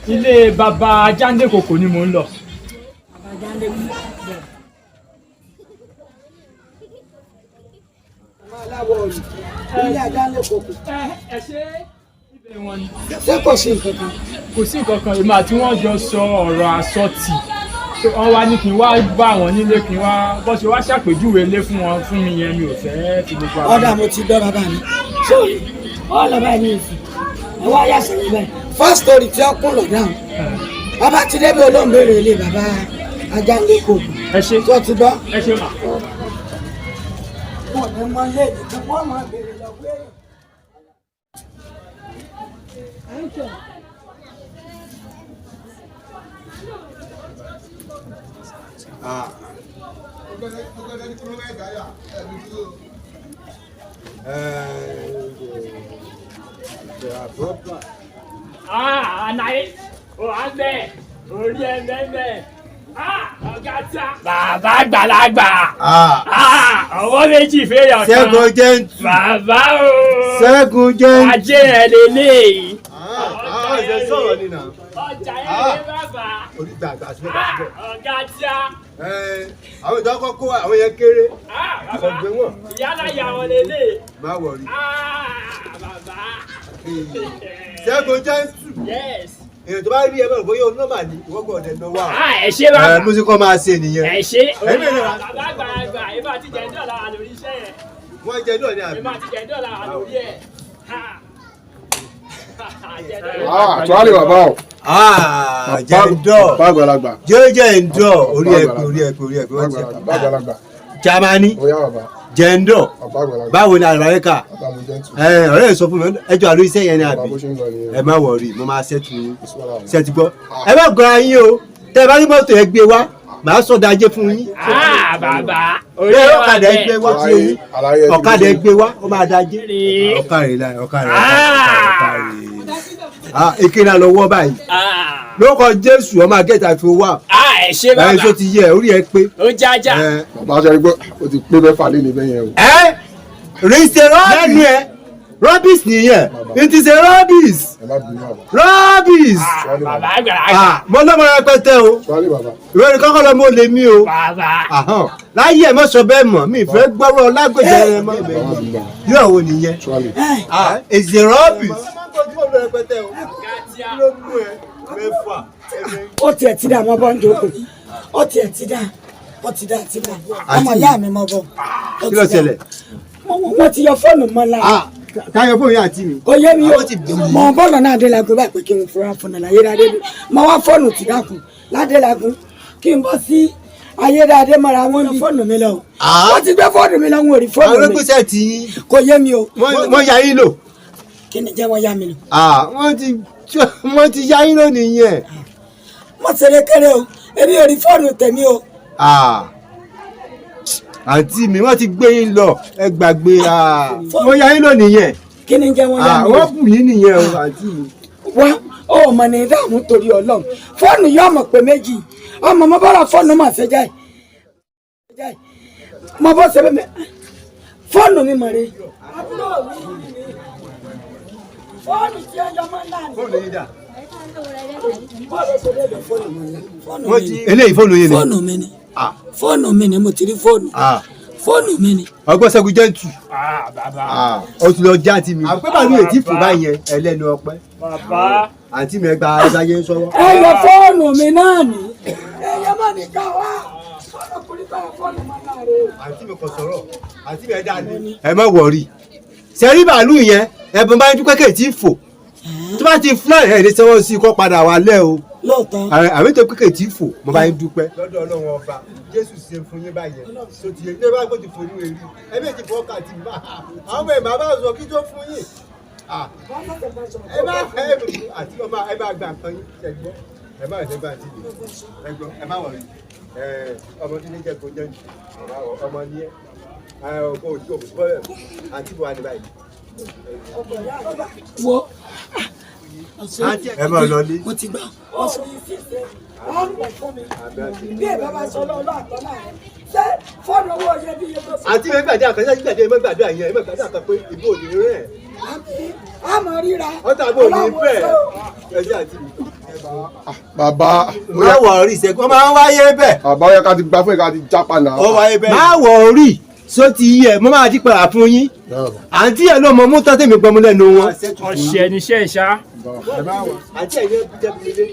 Ilé bàbá Jándé kòkò ni mò ń lọ. Bàbá Jándé kòkò. Aláwọ̀ òòlù. Ilé Jándé kòkò. Ẹ ṣe ibẹ̀ wọn ni. Ṣé kò sí nǹkan kan? Kò sí nǹkan kan, èmi àti wọ́n jọ sọ ọ̀rọ̀ àsọtì. Wọ́n wá ní kí n wá bá wọn nílé kí n wá bọ́ ṣe wá ṣàpèjúwe ilé fún wọn fún mi yẹn mi ò fẹ́ fi gbogbo àwọn. Ọ̀dà mo ti gbọ́ bàbá mi. Ṣé ọ̀lọ́ báyìí ní ìsìn? Ẹ wá yà sí ibẹ̀. First story tí ó kún lọ dáhùn. Bàbá ti débi olóńgbèrè ilé bàbá Jándé kòkò. Ẹ ṣe. Tó ti gbọ́. Ẹ ṣe mà. Wọ́n ní mọ ilé ìdí wọ́n máa bèrè lọ pé. Ànáyé, ò á bẹ̀, orí ẹ bẹ́ẹ̀. Ọ̀gá ta. Bàbá àgbàlagbà. Ọwọ́ méjì fẹ́yàn kan. Ṣẹ́gun jẹ́. Bàbá o. Ṣẹ́gun jẹ́. Ajé ẹ̀ lélẹ́yìí. Àwọn ìṣe sọ̀rọ̀ nínú. Ọjà ẹ̀ lé bàbá. Oríta àgbà sí bàbá síbẹ̀. Ọ̀gá ta. Àwọn ìjọ kọ́kọ́ àwọn yẹn kéré. Bàbá ìyálà ìyá wọn lélẹ̀. Má wọrí. Bàbá. Ṣẹ́gun jẹ́ ń tù. Yes. Èèyàn tó bá rí ẹgbẹ́ òbóyè onọ́mà ní ìwọ́gbọ̀n ọ̀dẹ̀ náà wà. Ẹ ṣe bàbá. Músíkọ́ máa ṣe nìyẹn. Ẹ ṣe. Bàbá àgbàlagbà ìbá ti jẹ dọ́là lórí iṣẹ́ yẹn. Wọ́n jẹ náà ní àbí. Ìbá ti jẹ dọ́là lórí ẹ̀. Àtúwálé bàbá o. Jẹ́ndọ̀. Bàbá àgbàlagbà. Jẹ́ndọ̀ orí ẹ̀pẹ̀. Bàbá àgbàlagbà. Jamani. Ó yá bàbá. Jẹ́ndọ̀. Bàbá àgbàlagbà. Báwo ni àlùbáríkà? Bàbá mi jẹ́ tù. Ọ̀rẹ́ ẹ̀ sọ fún mi ẹjọ́ àlọ́ iṣẹ́ yẹn ni àbí. Bàbá bó ṣe ń lọ nìyẹn. Ẹ má wọrí mo máa ṣẹ́tù yín. Ṣẹ́tù gbọ́. Ẹ má gan ayé o. Tẹ́ ẹ bá ní mọ́tò ẹ gbé wá. Màá sọ̀dọ̀ ajé fún yín. Bàbá. Orí ọ̀kadà ẹ gbé wá sí yín. Ọ̀kadà ẹ gbé wá ó máa dájé. Ọ̀kadà. Èké náà lọ wọ́ báyìí. Lórúkọ Jésù ọmọ akẹ́ta fi wá. Ẹ ṣe bàbá. Báyìí tó ti yẹ orí ẹ pé. Ó jájá. Bàbá ṣe gbọ́ o ti pé mẹ́fà lé níbẹ̀ yẹn o. Rinse lẹ́nu ẹ. Rubbish nìyẹn. It is a rubbish. Ẹ má bínú àbá. Rubbish. Bàbá àgbàlagbà. Mo lọ́mọ rẹpẹtẹ o. Ṣọ́lé bàbá. Ìwé ni kọ́kọ́ lọ mo lè mí o. Bàbá. Láyé ẹ̀ mọ́ sọ bẹ́ẹ̀ mọ̀ mi ìfẹ́ gbọ́rọ̀ lágbèjẹ rẹ mọ́ ibẹ̀ yìí. Yóò wo nìyẹn. Ṣọ́lé. It's a rubbish. Ó tiẹ̀ ti dà mọ́ bọ́ ń jókòó. Ó tiẹ̀ ti dà. Ó ti dà. Ọmọ ìyá mi mọ́ bọ́. Kí ló ṣẹlẹ̀? Wọ́n ti yọ fóònù mọ́ la. Táyọ̀ fóònù yẹn àti mi. Kò yé mi yóò. Mọ̀ bọ́ọ̀lù náà Adélagun báyìí pé kí n fura fún un Ayédáadé bí. Mo wá fóònù ti dákun l'Adélagun kí n bọ́ sí Ayédáadé mọ́ra wọn bí fóònù mi lọ. Wọ́n ti gbé fóònù mi lọ wọn ò rí fóònù mi. Àwọn olókùsẹ̀ tí. Kò yé mi o. Wọ́n ya yín lò. Kí ni jẹ́ wọ́n yá mi lò? Wọ́n ti ya yín lò nìyẹn. Mo ṣeré kéré o, èmi ò rí fóònù tèmi o. Àǹtí mi wọ́n ti gbé yín lọ ẹ gbàgbé wọ́n ya yín lò nìyẹn. Kí ni jẹ́ wọ́n yá mi lò? Wọ́n bù yín nìyẹn o àǹtí mi. Wá ọmọ ní ìdáàmú torí Ọlọ́run fóònù yóò mọ̀ pé méjì ọmọ mo bọ́ra fóònù mà ṣe jáì mo bọ́ ṣe bẹ́ẹ̀ fóònù mi mọ̀ rí. Fóònù tí ọjọ́ máa ń là ní. Fóònù yín dà. Eléyìí fóònù yín ni. Fóònù mi ni. Fóònù mi ni mo ti rí fóònù. Fóònù mi ni. Ọgbọ́n Ṣẹ́gun jẹ́ tù. Bàbá. Ó ti lọ já àǹtí mi. Àpẹ́ bàálù ètí fò báyẹn ẹlẹ́nu ọpẹ́. Bàbá. Àǹtí mi ẹgbàá ẹgbàáyé ń sọ́wọ́. Ẹ yọ fóònù mi náà ni. Ẹ yọ má ní ká wá. Ọkùnrin bá fóònù máa náà rè. Àǹtí mi kò sọ̀rọ̀. Àǹtí mi ẹ dá ní. Ẹ má wọ̀rí. Ṣẹ́rí bàálù yẹn ẹ̀bùn bá ń dúpẹ́ kèétí fò. Tó bá ti fly ẹ̀ ní sẹ́wọ́n sí kó padà wà lẹ́ o. Lóòótọ́. Àmì tó kékeré tí fò mo bá yín dúpẹ́. Lọ́dọ̀ Ọlọ́run ọba Jésù ṣe fún yín báyẹn tó ti yẹ ní bá gbọ́dọ̀ fún yín rí ẹbí ètí fún ọkà àti ìbá àwọn ọmọ ìbá bá sọ kí tó fún yín. Ẹ má àti ọmọ ẹ má gba nǹkan yín ṣẹgbọ́ ẹ má ṣe gbà àti ìbí ẹgbọ́ ẹ má wọrí ọmọ tí ní jẹ́ kó jẹ́ ọmọ ní ẹ ọkọ òjò bọ́lẹ̀ àti ìbò àdìbà yìí. Wo ẹ máa lọ ní. mo ti gbà ọ sọ yìí sí ṣe ọrùn fún mi bí ẹ bá bá sọ lọ́wọ́ àtọ́lá rẹ ṣé fọ́ọ̀nù owó yẹ bí iye tó sọ. àti ẹ gbàdúrà kan ṣáà gbàdúrà ẹ má gbàdúrà yẹn ẹ má gbàdúrà kan pé ìbò ò ní rẹ̀. àmọ́ ríra ọ̀tá bò ní bẹ́ẹ̀ ẹ̀jẹ̀ àti mi. bàbá má wọ̀ orí ìṣẹ́gun máa ń wáyé bẹ́ẹ̀. bàbá ó yẹ ká ti gbà fún ẹ ká ti jápa náà. ó wáyé bẹ́ẹ̀. má wọ̀ orí so ti yí ẹ mo máa ti pàrà fún yín àǹtí ẹ ló mọ mú tán tèmi gbọmú lẹ́nu wọn. ọ̀sẹ̀ níṣẹ́ ìṣá. àǹtí ẹ yẹn jẹ́ mi lé.